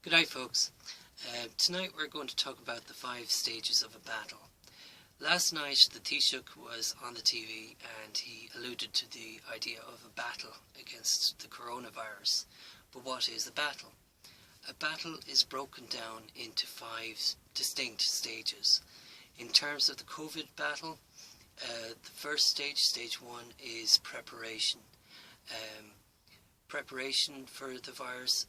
G'day folks. Tonight we're going to talk about the 5 stages of a battle. Last night the Taoiseach was on the TV and he alluded to the idea of a battle against the coronavirus. But what is a battle? A battle is broken down into 5 distinct stages. In terms of the COVID battle, the first stage, stage 1, is preparation. Preparation for the virus.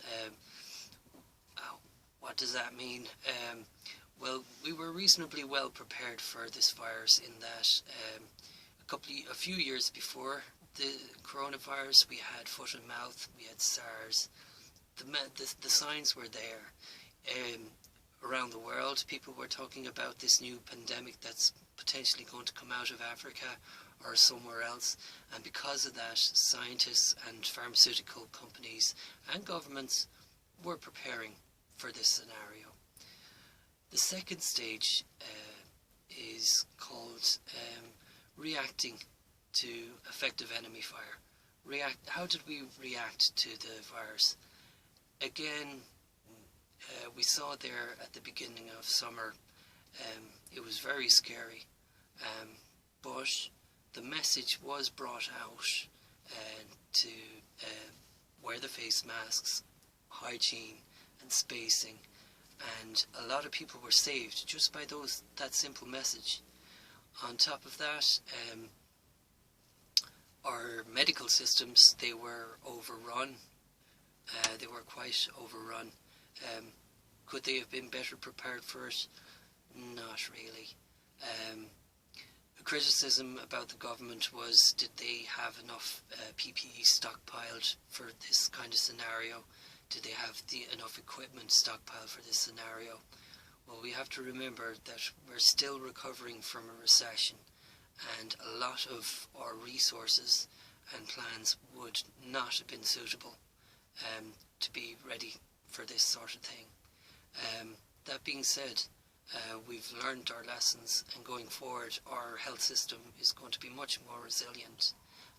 What does that mean? Well, we were reasonably well prepared for this virus in that a few years before the coronavirus, we had foot and mouth, we had SARS. The signs were there. Around the world, people were talking about this new pandemic that's potentially going to come out of Africa or somewhere else, and because of that, scientists and pharmaceutical companies and governments were preparing for this scenario. The second stage is called reacting to effective enemy fire. How did we react to the virus? Again, we saw there at the beginning of summer, it was very scary, but the message was brought out to wear the face masks, hygiene and spacing, and a lot of people were saved just by that simple message. On top of that, our medical systems, they were overrun. They were quite overrun. Could they have been better prepared for it? Not really. The criticism about the government was, did they have enough PPE stockpiled for this kind of scenario? Did they have enough equipment stockpiled for this scenario? Well, we have to remember that we're still recovering from a recession, and a lot of our resources and plans would not have been suitable to be ready for this sort of thing. That being said, we've learned our lessons, and going forward our health system is going to be much more resilient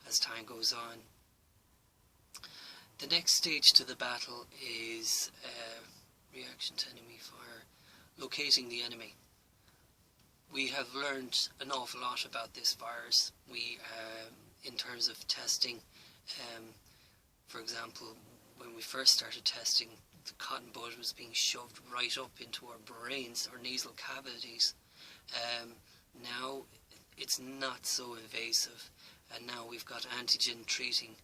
as time goes on. The next stage to the battle is reaction to enemy fire, locating the enemy. We have learned an awful lot about this virus. In terms of testing, for example, when we first started testing, the cotton bud was being shoved right up into our brains, our nasal cavities. Now it's not so invasive, and now we've got antigen treating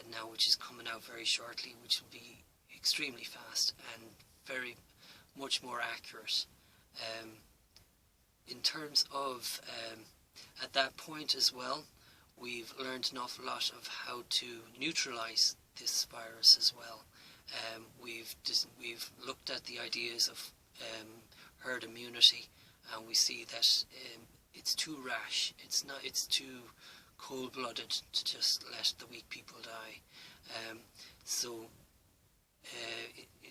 now, which is coming out very shortly, which will be extremely fast and very much more accurate. In terms of at that point as well, we've learned an awful lot of how to neutralize this virus as well. We've looked at the ideas of herd immunity, and we see that it's too rash. It's too cold-blooded to just let the weak people die. So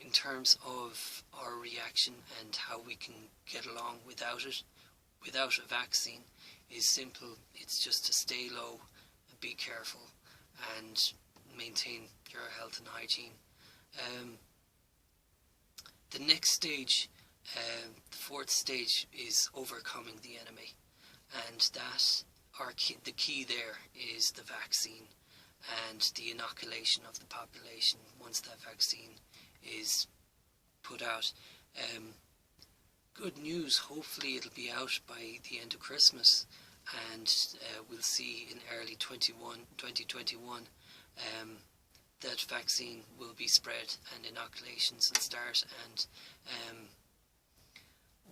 in terms of our reaction and how we can get along without a vaccine, is simple. It's just to stay low, be careful, and maintain your health and hygiene. The next stage, the 4th stage, is overcoming the enemy, and the key there is the vaccine and the inoculation of the population once that vaccine is put out. Good news, hopefully it'll be out by the end of Christmas, and we'll see in early 2021 that vaccine will be spread and inoculations will start, and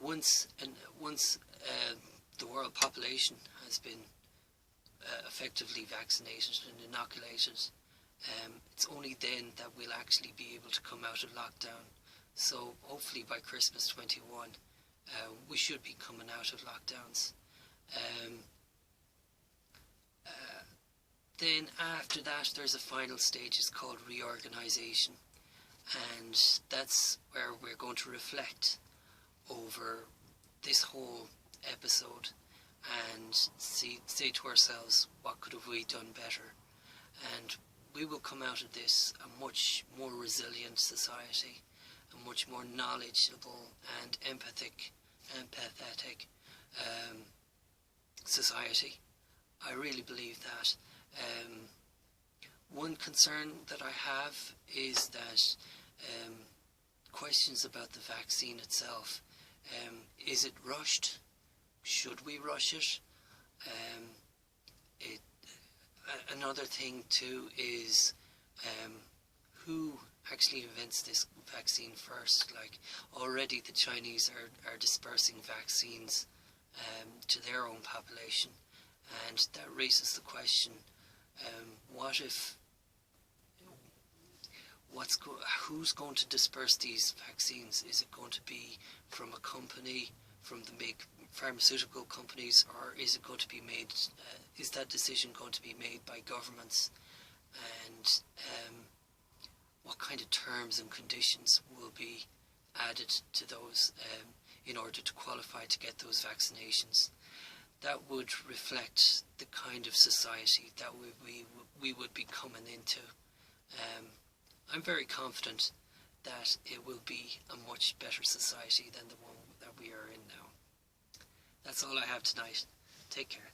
once the world population has been effectively vaccinated and inoculated, it's only then that we'll actually be able to come out of lockdown. So hopefully by Christmas 21 we should be coming out of lockdowns. Then after that there's a final stage, it's called reorganisation, and that's where we're going to reflect over this whole episode and say to ourselves, what could have we done better? And we will come out of this a much more resilient society, a much more knowledgeable and empathetic society. I really believe that. One concern that I have is that questions about the vaccine itself. Is it rushed? Should we rush it? Another thing too is who actually invents this vaccine first. Like, already the Chinese are dispersing vaccines to their own population, and that raises the question, what if, who's going to disperse these vaccines? Is it going to be from a company, from the big pharmaceutical companies, or is it going to be made, is that decision going to be made by governments? And what kind of terms and conditions will be added to those in order to qualify to get those vaccinations? That would reflect the kind of society that we would be coming into. I'm very confident that it will be a much better society than the one that we are in now. That's all I have tonight. Take care.